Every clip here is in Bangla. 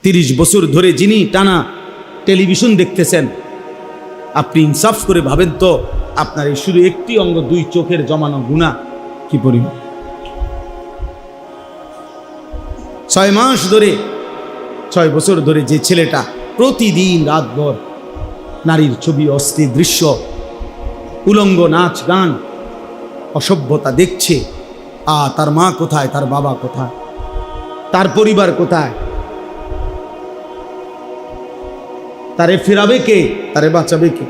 30 বছর ধরে যিনি টানা টেলিভিশন দেখতেছেন, আপনি ইনসাফ করে ভাবেন তো আপনার এই শুধু একটি অঙ্গ 2 চোখের জমানো গুনাহ কি পরিমাণ। 6 মাস ধরে 6 বছর ধরে যে ছেলেটা প্রতিদিন রাতভর নারীর ছবি, অশ্লীল দৃশ্য, উলঙ্গ নাচ গান, অসভ্যতা দেখছে, তার মা কোথায়, তার বাবা কোথায়, তার পরিবার কোথায়, তারে ফিরাবে কে, তারে বাঁচাবে কে,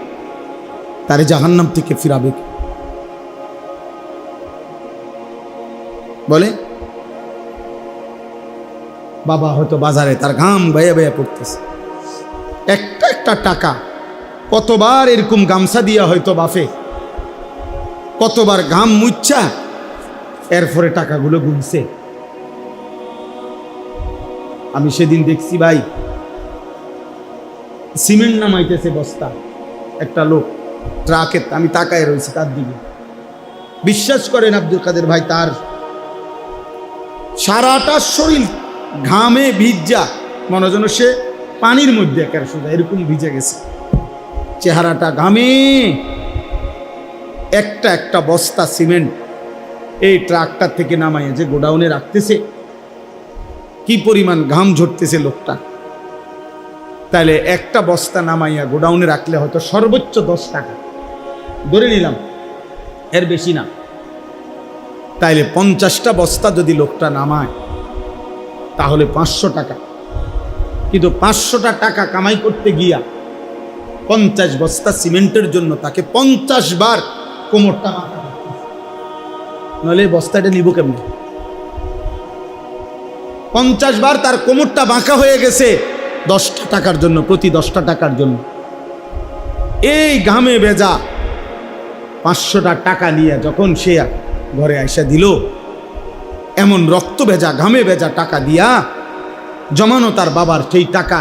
তারে জাহান্নাম থেকে ফিরাবে কে? বলে বাবা হয়তো বাজারে তার ঘাম বেয়ে বেয়ে পড়তেছে, একটা একটা টাকা কতবার এরকম গামছা দিয়া হয়তো বাফে কতবার ঘাম মুচ্ছা এরপরে টাকাগুলো গুনছে। আমি সেদিন দেখছি ভাই, সিমেন্ট নামাইতেছে বস্তা, একটা লোক ট্রাকে, আমি তাকায় রয়েছি তার দিকে। বিশ্বাস করেন আব্দুল কাদের ভাই, তার সারাটা শরীর ঘামে ভিজা, মনে যেন সে পানির মধ্যে একের সোজা এরকম ভিজে গেছে, চেহারাটা ঘামে। একটা একটা বস্তা সিমেন্ট এই ট্রাকটার থেকে নামাইয়া যে গোডাউনে রাখতেছে, কি পরিমাণ ঘাম ঝরতেছে লোকটা। তাহলে একটা বস্তা নামাইয়া গোডাউনে রাখলে হয়তো সর্বোচ্চ 10 টাকা ধরে নিলাম, এর বেশি না। তাইলে 50টা বস্তা যদি লোকটা নামায় তাহলে 500 টাকা। কিন্তু 500টা টাকা কামাই করতে গিয়া 50 বস্তা সিমেন্টের জন্য তাকে 50 বার কোমরটা বাঁকা, নইলে বস্তাটা নিব কেমন? 50 বার তার কোমরটা বাঁকা হয়ে গেছে 10টা টাকার জন্য, প্রতি 10টা টাকার জন্য। এই ঘামে ভেজা 500টা টাকা নিয়ে যখন সে ঘরে আইসা দিল, এমন রক্ত ভেজা ঘামে ভেজা টাকা দিয়া জমানো তার বাবার সেই টাকা,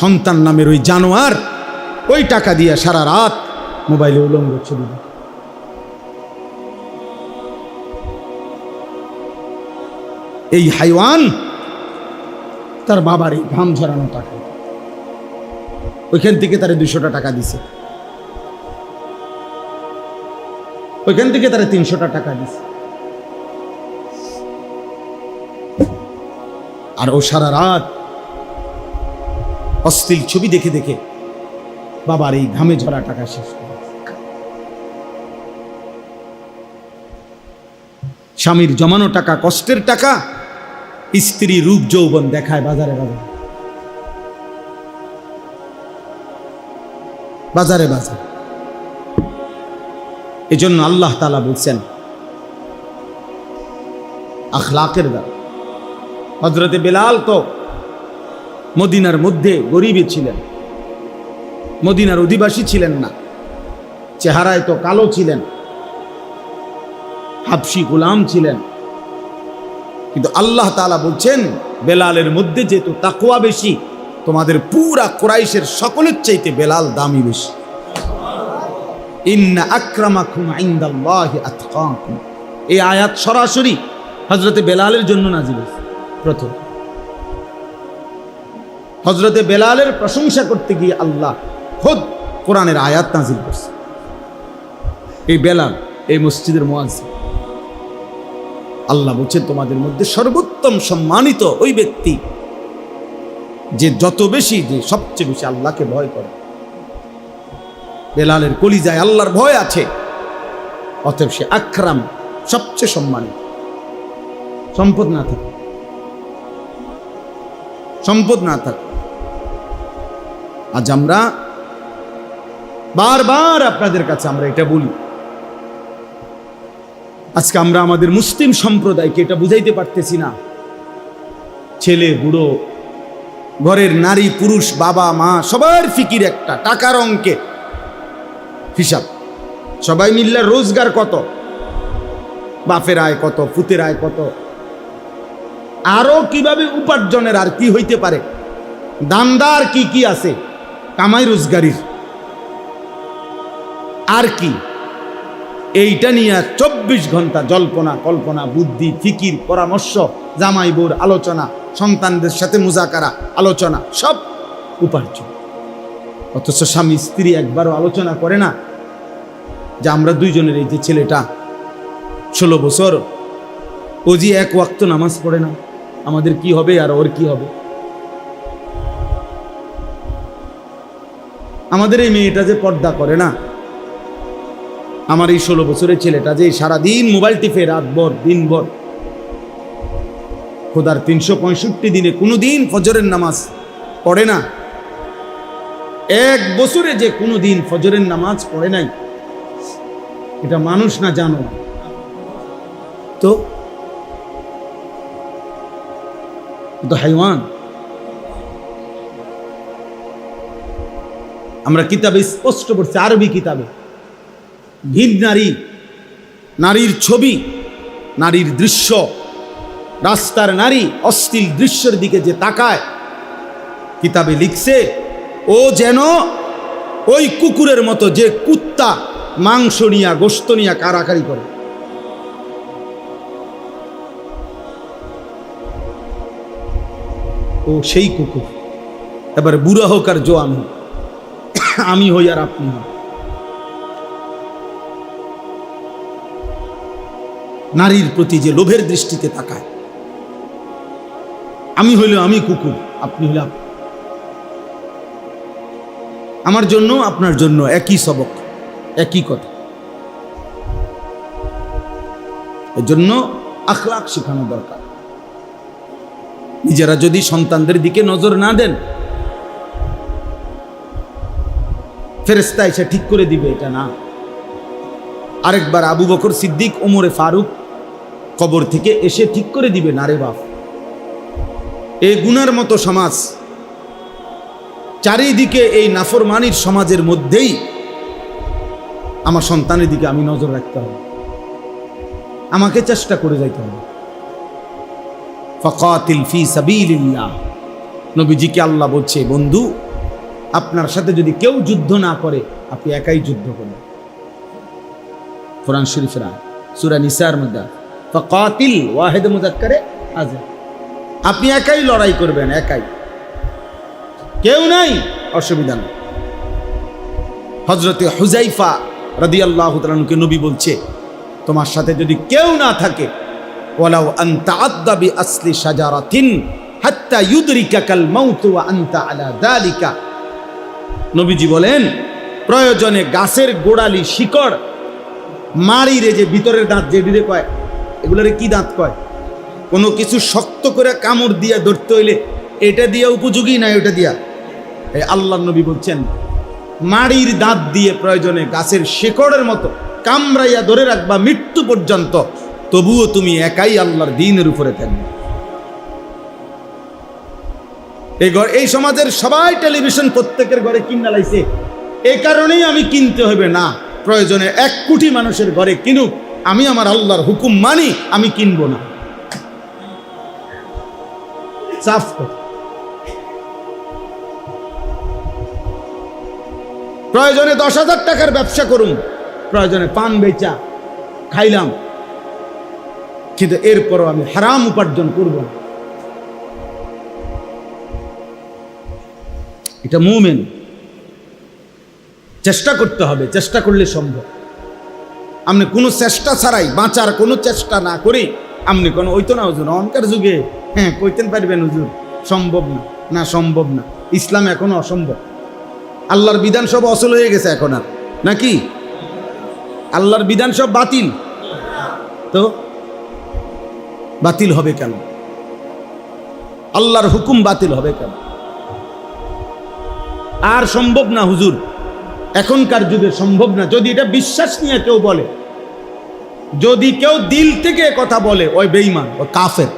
সন্তান নামের ওই জানোয়ার ওই টাকা দিয়া সারা রাত মোবাইলে উলঙ্গ ছবি। এই হাইওয়ান তার বাবার এই ঘাম ঝরানো টাকা, ওইখান থেকে তারে 200টা টাকা দিছে, ওইখান থেকে তারে 300টা টাকা দিছে। আর ও সারা রাত অশ্লীল ছবি দেখে দেখে বাবার এই ঘামে ঝরা টাকা শেষ করে। স্বামীর জমানো টাকা, কষ্টের টাকা, স্ত্রী রূপ যৌবন দেখায় বাজারে বাজারে, বাজারে বাজারে। এজন্য আল্লাহ তাআলা বলছেন আখলাকের দ্বারা। হযরতে বেলাল তো মদিনার মধ্যে গরিবই ছিলেন, মদিনার অধিবাসী ছিলেন না, চেহারায় তো কালো ছিলেন, হাবশি গোলাম ছিলেন। কিন্তু আল্লাহ তাআলা বলছেন বেলালের মধ্যে যেহেতু তাকওয়া বেশি, তোমাদের পুরা কুরাইশের সকলের চাইতে বেলাল দামি বেশি। ইন্না আকরামাকুম ইনদাল্লাহি আতকাকুম, এই আয়াত সরাসরি হযরতে বেলালের জন্য নাজিল হয়েছে। প্রথম হযরতে বেলালের প্রশংসা করতে গিয়ে আল্লাহ খুদ কোরআনের আয়াত নাজিল করছে। এই বেলাল এই মসজিদের মুয়াজ্জিন, আল্লাহ বলছেন তোমাদের মধ্যে সর্বোত্তম সম্মানিত ওই ব্যক্তি যে যত বেশি, যে সবচেয়ে বেশি আল্লাহকে ভয় করে। বেলালের কলিজায় আল্লাহর ভয় আছে, অতএব সে আকরাম, সবচেয়ে সম্মানিত। সম্পদ না থাকে, সম্পদ না থাকে। আজ আমরা বারবার আপনাদের কাছে আমরা এটা বলি, আজকে আমরা আমাদের মুসলিম সম্প্রদায়কে এটা বুঝাইতে পারতেছি না। ছেলে বুড়ো, ঘরের নারী পুরুষ, বাবা মা, সবার ফিকির একটা টাকার অঙ্কে হিসাব। সবাই মিললে রোজগার কত, বাপের আয় কত, পুতের আয় কত, আরো কিভাবে উপার্জনের আর কি হইতে পারে, দামদার কি কি আছে কামাই রোজগারির, আর কি, এইটা নিয়ে 24 ঘন্টা জল্পনা কল্পনা, বুদ্ধি ফিকির, পরামর্শ, জামাই বউর আলোচনা, সন্তানদের সাথে মুজাকারা, আলোচনা, সব উপার্জন। অথচ স্বামী স্ত্রী একবারও আলোচনা করে না যে আমরা দুইজনের, এই যে ছেলেটা 16 বছর, ও যে এক ওয়াক্ত নামাজ পড়ে না, আমাদের কি হবে আর ওর কি হবে? আমাদের এই মেয়েটা যে পর্দা করে না, আমার এই 16 বছরের ছেলেটা যে সারাদিন মোবাইল টিপে রাতভর দিনভর, খোদার 365 দিনে কোনো দিন ফজরের নামাজ পড়ে না, 1 বছরে যে কোনো দিন ফজরের নামাজ পড়ে নাই, এটা মানুষ না জানো তো হাইওয়ান। আমরা কিতাবে স্পষ্ট পড়ছি, আরবি কিতাবে, ভিন নারী, নারীর ছবি, নারীর দৃশ্য, রাস্তার নারী অশ্লীল দৃশ্যের দিকে যে তাকায়, কিতাবে লিখছে ও যেন ওই কুকুরের মতো যে কুত্তা মাংস নিয়া গোশত নিয়া কারাকারি করে। ও সেই কুকুর। এবার বুড়া হোক আর জোয়ান হোক, আমি হই আর আপনি হই, নারীর প্রতি যে লোভের দৃষ্টিতে তাকায়, আমি হইলে আমি কুকুর, আপনি হইলে আপনি। আমার জন্য আপনার জন্য একই সবক, একই কথা। এর জন্য আখলাক শেখানো দরকার। নিজেরা যদি সন্তানদের দিকে নজর না দেন, ফেরেশতা এসে ঠিক করে দিবে এটা না। আরেকবার আবু বকর সিদ্দিক, ওমরে ফারুক কবর থেকে এসে ঠিক করে দিবে না রে বাপ। এই গুনার মতো সমাজ, চারিদিকে এই নাফরমানির সমাজের মধ্যেই আমার সন্তানের দিকে আমি নজর রাখতে হবে, আমাকে চেষ্টা করে যাইতে হবে। ফাকাতিল ফি সাবিলিল্লাহ, নবীজিকে আল্লাহ বলছে, বন্ধু আপনার সাথে যদি কেউ যুদ্ধ না করে, আপনি একাই যুদ্ধ করেন। কোরআন শরীফের আয়াত, সূরা নিসার মধ্যে ফাকাতিল ওয়াহিদ মুযাক্কারে আছে, আপনি একাই লড়াই করবেন, একাই, কেউ নাই, অসুবিধা নেই। হযরতে হুযাইফা রাদিয়াল্লাহু তাআলা আনহুকে নবী বলছে, তোমার সাথে যদি কেউ না থাকে, ওয়ালাউ আনতা আদদা বি আসলি শাজারাতিন হাত্তা ইউদরিকাকাল মাউত ওয়া আনতা আলা যালিকা। নবীজি বলেন, প্রয়োজনে গাছের গোড়ালি শিকড় মারিরে, যে ভিতরের দাঁত যেদিকে কয়, এগুলোরে কি দাঁত কয়? কোনো কিছু শক্ত করে কামড় দিয়া ধরতে হইলে এটা দিয়া উপযোগী না ওটা দিয়া। এই আল্লাহর নবী বলছেন, মাড়ির দাঁত দিয়ে প্রয়োজনে গাছের শিকড়ের মতো কামড়াইয়া ধরে রাখবা মৃত্যু পর্যন্ত, তবুও তুমি একাই আল্লাহর দ্বীনের উপরে থাকবে। এই সমাজের সবাই টেলিভিশন প্রত্যেকের ঘরে কিনা লাইছে, এই কারণেই আমি কিনতে হবে না, প্রয়োজনে 1 কোটি মানুষের ঘরে কিনুক, আমি আমার আল্লাহর হুকুম মানি, আমি কিনবো না। সাফ কথা। প্রয়োজনে 10,000 টাকার ব্যবসা করুন, প্রয়োজনে পান বেচা খাইলাম, কিন্তু এরপরও আমি হারাম উপার্জন করব না। এটা মুমিন। চেষ্টা করতে হবে, চেষ্টা করলে সম্ভব। আপনি কোনো চেষ্টা ছাড়াই বাঁচার কোনো চেষ্টা না করি, আপনি কোনো ওইতো না হুজুর অনকার যুগে, হ্যাঁ কইতেন পারবেন হুজুর, সম্ভব না, না সম্ভব না। ইসলাম এখনো অসম্ভব। আল্লাহর বিধান সব অচল হয়ে গেছে এখন, আর নাকি আল্লাহর বিধান সব বাতিল? তো বাতিল হবে কেন? আল্লাহর হুকুম বাতিল হবে কেন? আর সম্ভব না হুজুর, এখনকার যুগে সম্ভব না। যদি এটা বিশ্বাস নিয়ে কেউ বলে, যদি কেউ দিল থেকে কথা বলে, ওই বেঈমান, ও কাফের।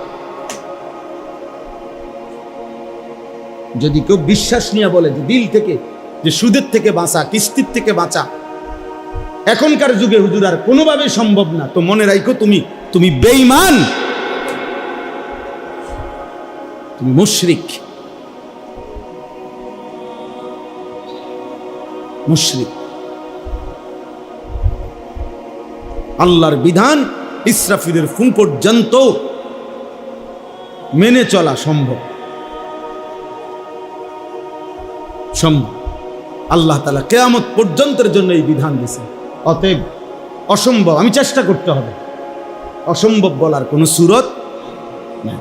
যদি কেউ বিশ্বাস নিয়ে বলে যে দিল থেকে, যে সুদের থেকে বাঁচা, কিস্তির থেকে বাঁচা এখনকার যুগে হুজুর আর কোনোভাবে সম্ভব না, তো মনে রাখো তুমি বেঈমান, তুমি মুশরিক। মুশরিক। আল্লাহর বিধান ইসরাফিলের ফুঁ পর্যন্ত মেনে চলা সম্ভব সম্ভব। আল্লাহ তাআলা কিয়ামত পর্যন্তের জন্য এই বিধান দিয়েছেন। অতএব অসম্ভব আমি চেষ্টা করতে হবে, অসম্ভব বলার কোনো সুরত নেই।